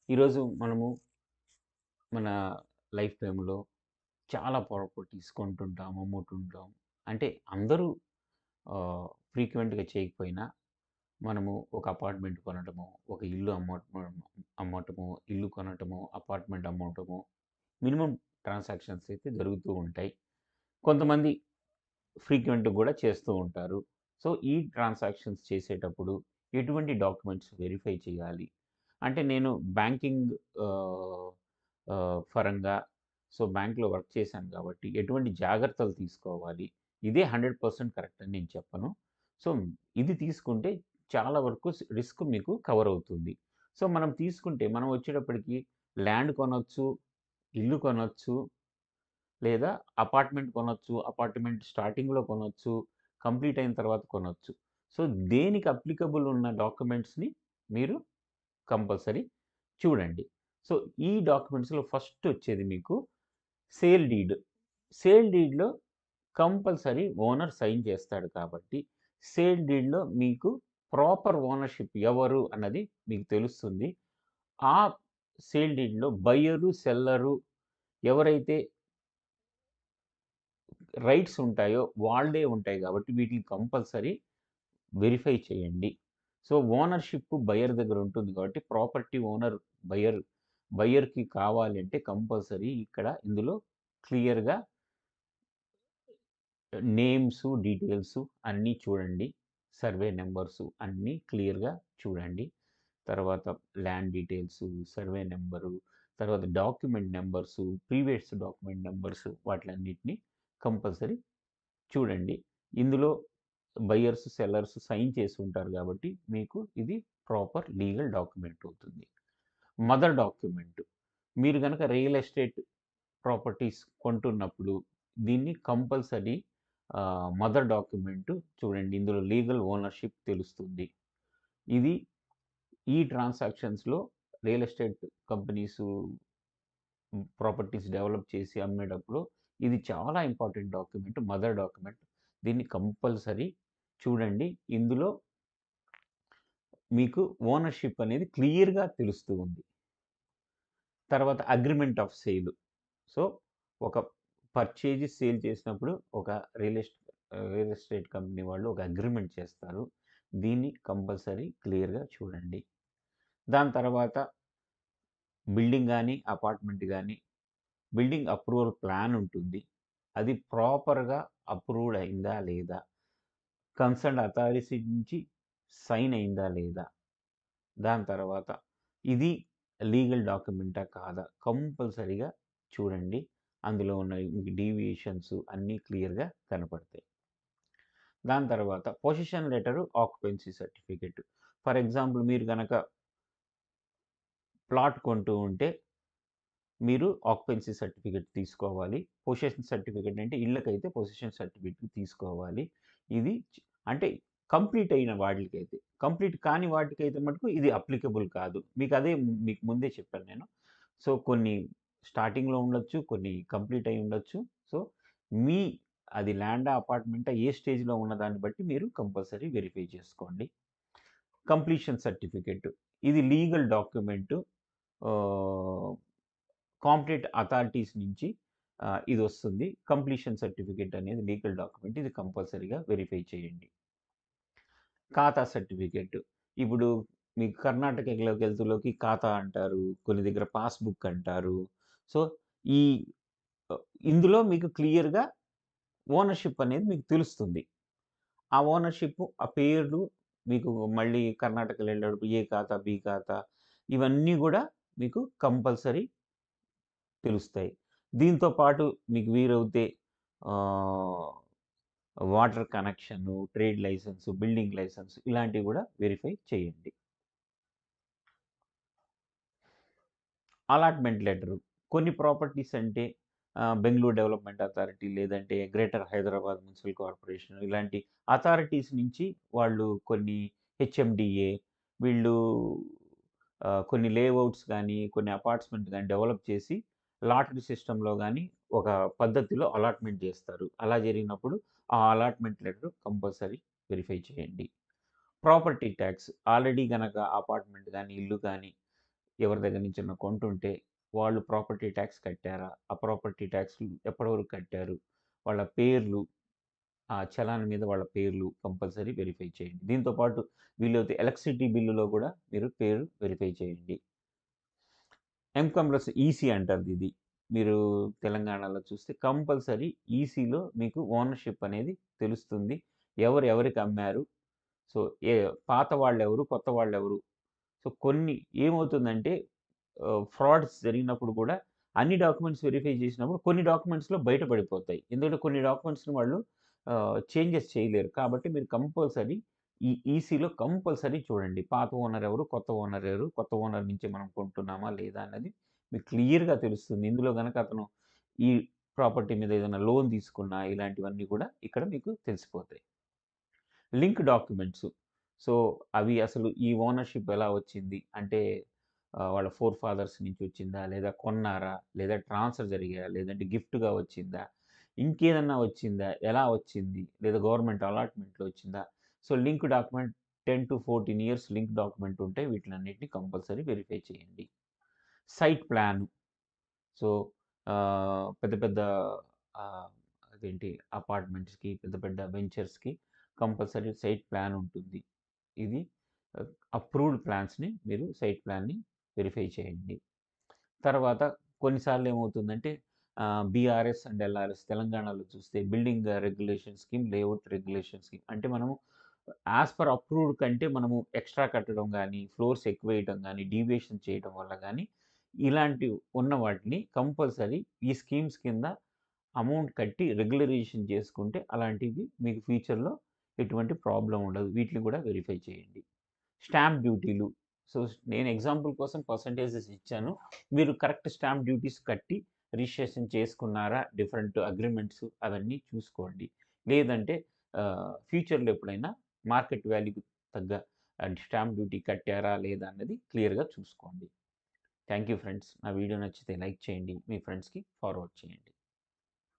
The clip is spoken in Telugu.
ఈరోజు మనము మన లైఫ్ టైంలో చాలా ప్రాపర్టీస్ కొంటుంటాం, అమ్ముతుంటాం. అంటే అందరూ ఫ్రీక్వెంట్‌గా చేయకపోయినా మనము ఒక అపార్ట్మెంట్ కొనటమో, ఒక ఇల్లు అమ్మటమో, ఇల్లు కొనటమో, అపార్ట్మెంట్ అమ్మటమో మినిమమ్ ట్రాన్సాక్షన్స్ అయితే జరుగుతూ ఉంటాయి. కొంతమంది ఫ్రీక్వెంట్‌గా గూడా చేస్తూ ఉంటారు. సో, ఈ ట్రాన్సాక్షన్స్ చేసేటప్పుడు ఎటువంటి డాక్యుమెంట్స్ వెరిఫై చేయాలి? అంటే నేను బ్యాంకింగ్ ఆహ్, పరంగా బ్యాంక్‌లో వర్క్ చేశాను కాబట్టి ఎటువంటి జాగ్రత్తలు తీసుకోవాలి? ఇదే 100% కరెక్ట్ అని నేను చెప్పను. సో, ఇది తీసుకుంటే చాలా వరకు రిస్క్ మీకు కవర్ అవుతుంది. సో, మనం తీసుకుంటే మనం వచ్చేటప్పటికి ల్యాండ్ కొనొచ్చు, ఇల్లు కొనొచ్చు, లేదా అపార్ట్మెంట్ కొనొచ్చు. అపార్ట్మెంట్ స్టార్టింగ్‌లో కొనొచ్చు. కంప్లీట్ అయిన తర్వాత కొనొచ్చు. సో, దేనికి అప్లికబుల్ ఉన్న డాక్యుమెంట్స్‌ని మీరు కంపల్సరీ చూడండి. సో, ఈ డాక్యుమెంట్స్‌లో ఫస్ట్ వచ్చేది మీకు సేల్ డీడ్. సేల్ డీడ్‌లో కంపల్సరీ ఓనర్ సైన్ చేస్తాడు కాబట్టి, సేల్ డీడ్‌లో మీకు ప్రాపర్ ఓనర్‌షిప్ ఎవరు అన్నది మీకు తెలుస్తుంది. ఆ సేల్ డీడ్‌లో బయ్యరు, సెల్లరు ఎవరైతే రైట్స్ ఉంటాయో వాళ్ళే ఉంటాయి గాబట్టి వీటిని కంపల్సరీ వెరిఫై చేయండి. సో, ఓనర్‌షిప్ బయ్యర్ దగ్గర ఉంటుంది కాబట్టి ప్రాపర్టీ ఓనర్ బయ్యర్ బయ్యర్‌కి కావాలి అంటే కంపల్సరీ ఇక్కడ ఇందులో క్లియర్‌గా నేమ్సు, డీటెయిల్సు అన్నీ చూడండి. సర్వే నంబర్సు అన్నీ క్లియర్‌గా చూడండి. తర్వాత ల్యాండ్ డీటెయిల్సు, సర్వే నంబరు, తర్వాత document numbers, previous document numbers వాటిలన్నిటిని కంపల్సరీ చూడండి. ఇందులో బయర్స్, సెల్లర్స్ సైన్ చేసి ఉంటారు గాబట్టి, మీకు ఇది ప్రాపర్ లీగల్ డాక్యుమెంట్ అవుతుంది. Mother document. మీరు గనక రియల్ ఎస్టేట్ ప్రాపర్టీస్ కొంటున్నప్పుడు దీన్ని కంపల్సరీ మదర్ డాక్యుమెంట్ చూడండి. ఇందులో లీగల్ ఓనర్‌షిప్ తెలుస్తుంది. ఇది ఈ ట్రాన్సాక్షన్స్‌లో real estate companies properties develop చేసి అమ్మేటప్పుడు ఇది చాలా ఇంపార్టెంట్ డాక్యుమెంట్. Mother document. దీన్ని కంపల్సరీ చూడండి. ఇందులో మీకు ఓనర్‌షిప్ అనేది క్లియర్‌గా తెలుస్తూ ఉంది. తర్వాత అగ్రీమెంట్ ఆఫ్ సేల్. సో, ఒక సేల్ చేసినప్పుడు ఒక రియల్ ఎస్టేట్ కంపెనీ వాళ్ళు ఒక అగ్రీమెంట్ చేస్తారు. దీన్ని కంపల్సరీ క్లియర్‌గా చూడండి. దాని తర్వాత బిల్డింగ్ గాని, అపార్ట్మెంట్ గాని, బిల్డింగ్ అప్రూవల్ ప్లాన్ ఉంటుంది. అది ప్రాపర్‌గా అప్రూవ్డ్ అయిందా లేదా? కన్సర్న్డ్ అథారిటీ నుంచి సైన్ అయిందా లేదా? దాని తర్వాత ఇది లీగల్ డాక్యుమెంటా కాదా? కంపల్సరీగా చూడండి. అందులో ఉన్న డీవియేషన్స్ అన్నీ క్లియర్‌గా కనపడతాయి. దాని తర్వాత position letter, occupancy certificate. For example మీరు గనక ప్లాట్ కొంటూ ఉంటే మీరు ఆక్యుపెన్సీ సర్టిఫికేట్ తీసుకోవాలి. పొజిషన్ సర్టిఫికేట్ అంటే ఇళ్ళకైతే పొజిషన్ సర్టిఫికేట్ తీసుకోవాలి. ఇది అంటే కంప్లీట్ అయిన వాటిలకైతే. కంప్లీట్ కాని వాటికైతే మటుకు ఇది అప్లికబుల్ కాదు. మీకు ముందే చెప్పాను నేను. సో, కొన్ని స్టార్టింగ్‌లో ఉండొచ్చు. కొన్ని కంప్లీట్ అయ్యి ఉండొచ్చు. సో, మీ అది ల్యాండా, అపార్ట్‌మెంటా ఏ స్టేజ్‌లో ఉన్నదాన్ని బట్టి మీరు కంపల్సరీ వెరిఫై చేసుకోండి. Completion certificate. ఇది లీగల్ డాక్యుమెంటు. ఆహ్, కాంపిటెంట్ అథారిటీస్ నుంచి ఇదొస్తుంది. కంప్లీషన్ సర్టిఫికేట్ అనేది లీగల్ డాక్యుమెంట్. ఇది కంపల్సరీగా వెరిఫై చేయండి. ఖాతా సర్టిఫికేట్. ఇప్పుడు మీకు కర్ణాటకలోకెళ్తులోకి ఖాతా అంటారు. కొన్ని దగ్గర పాస్‌బుక్ అంటారు. సో, ఈ ఆహ్, ఇందులో మీకు క్లియర్‌గా ఓనర్‌షిప్ అనేది మీకు తెలుస్తుంది. ఆ ఓనర్‌షిప్, ఆ పేర్లు మీకు మళ్ళీ కర్ణాటకలో ఎళ్ళేటప్పుడు ఏ ఖాతా, బి ఖాతా ఇవన్నీ గూడా మీకు కంపల్సరీ తెలుస్తాయి. దీంతో పాటు మీకు వీలవుతే ఆహ్, water connection, trade license, building license ఇలాంటివి గూడా వెరిఫై చేయండి. Allotment letter. కొన్ని ప్రాపర్టీస్ అంటే బెంగుళూరు డెవలప్‌మెంట్ అథారిటీ లేదంటే గ్రేటర్ హైదరాబాద్ మున్సిపల్ కార్పొరేషన్ ఇలాంటి అథారిటీస్ నుంచి వాళ్ళు కొన్ని హెచ్ఎండిఏ వీళ్ళు కొన్ని లేఅవుట్స్ గానీ, కొన్ని అపార్ట్మెంట్స్ గానీ డెవలప్ చేసి లాటరీ సిస్టమ్‌లో గానీ ఒక పద్ధతిలో అలాట్‌మెంట్ జేస్తారు. అలా జరిగినప్పుడు ఆ అలాట్‌మెంట్ లెటర్ కంపల్సరీ వెరిఫై చేయండి. ప్రాపర్టీ టాక్స్ ఆల్రెడీ గనక అపార్ట్మెంట్ గానీ, ఇల్లు గానీ ఎవరి దగ్గర నుంచైనా కొంటుంటే వాళ్ళు ప్రాపర్టీ ట్యాక్స్ కట్టారా? ఆ ప్రాపర్టీ ట్యాక్స్‌లు ఎప్పటివరకు కట్టారు? వాళ్ళ పేర్లు, ఆ చలాన్ మీద వాళ్ళ పేర్లు కంపల్సరీ వెరిఫై చేయండి. దీంతో పాటు వీలైతే ఎలక్ట్రిసిటీ బిల్లులో కూడా మీరు పేరు వెరిఫై చేయండి. ఎంకమ్‌లస్ ఈసీ అంటారు. మీరు తెలంగాణలో చూస్తే కంపల్సరీ ఈసీలో మీకు ఓనర్‌షిప్ అనేది తెలుస్తుంది. ఎవరు ఎవరికి అమ్మారు? సో, ఏ పాత వాళ్ళెవరు? కొత్త వాళ్ళెవరు? సో, కొన్ని ఏమవుతుందంటే ఫ్రాడ్స్ జరిగినప్పుడు కూడా అన్ని డాక్యుమెంట్స్ వెరిఫై చేసినప్పుడు కొన్ని డాక్యుమెంట్స్‌లో బయట పడిపోతాయి. ఎందుకంటే కొన్ని డాక్యుమెంట్స్‌ని వాళ్ళు చేంజెస్ చేయలేరు. కాబట్టి మీరు కంపల్సరీ ఈ ఈసీలో కంపల్సరీ చూడండి. పాత ఓనర్ ఎవరు? కొత్త ఓనర్ ఎవరు? కొత్త ఓనర్ నుంచి మనం కొంటున్నామా? లేదా? అన్నది మీకు క్లియర్‌గా తెలుస్తుంది. ఇందులో గనక అతను ఈ ప్రాపర్టీ మీద ఏదైనా లోన్ తీసుకున్నా ఇలాంటివన్నీ కూడా ఇక్కడ మీకు తెలిసిపోతాయి. Link documents. సో, అవి అసలు ఈ ఓనర్‌షిప్ ఎలా వచ్చింది? అంటే వాళ్ళ ఫోర్ ఫాదర్స్ నుంచి వచ్చిందా? లేదా కొన్నారా? లేదా ట్రాన్స్‌ఫర్ జరిగాయా? లేదంటే గిఫ్ట్‌గా వచ్చిందా? ఇంకేదన్నా వచ్చిందా? ఎలా వచ్చింది? లేదా గవర్నమెంట్ అలాట్‌మెంట్‌లో వచ్చిందా? So, link document 10-14 years link document ఉంటే వీటిలన్నిటిని కంపల్సరీ వెరిఫై చేయండి. Site plan. సో, పెద్ద పెద్ద ఆహ్, అదేంటి అపార్ట్మెంట్స్‌కి, పెద్ద పెద్ద వెంచర్స్‌కి కంపల్సరీ సైట్ ప్లాన్ ఉంటుంది. ఇది ఆహ్, అప్రూవ్డ్ ప్లాన్స్‌ని మీరు సైట్ ప్లాన్‌ని వెరిఫై చేయండి. తర్వాత కొన్నిసార్లు ఏమవుతుందంటే బీఆర్ఎస్ అండ్ ఎల్ఆర్ఎస్ తెలంగాణలో చూస్తే building regulation scheme, layout regulation scheme. అంటే మనము యాస్ పర్ అప్రూవ్డ్ కంటే మనము ఎక్స్‌ట్రా కట్టడం గానీ, ఫ్లోర్స్ ఎక్కువేయటం గానీ, డీవియేషన్ చేయటం వల్ల గానీ, ఇలాంటివి ఉన్న వాటిని కంపల్సరీ ఈ స్కీమ్స్ కింద అమౌంట్ కట్టి రెగ్యులరైజేషన్ చేసుకుంటే అలాంటివి మీకు ఫ్యూచర్‌లో ఎటువంటి ప్రాబ్లమ్ ఉండదు. వీటిని కూడా వెరిఫై చేయండి. స్టాంప్ డ్యూటీలు. సో, నేను ఎగ్జాంపుల్ కోసం పర్సెంటేజెస్ ఇచ్చాను. మీరు కరెక్ట్ స్టాంప్ డ్యూటీస్ కట్టి రిజిస్ట్రేషన్ చేసుకున్నారా? డిఫరెంట్ అగ్రీమెంట్స్ అవన్నీ చూసుకోండి. లేదంటే ఫ్యూచర్‌లో ఎప్పుడైనా మార్కెట్ వాల్యూకి తగ్గ స్టాంప్ డ్యూటీ కట్టారా? లేదా? అన్నది క్లియర్‌గా చూసుకోండి. Thank you friends. నా వీడియో నచ్చితే లైక్ చేయండి. మీ ఫ్రెండ్స్‌కి ఫార్వర్డ్ చేయండి.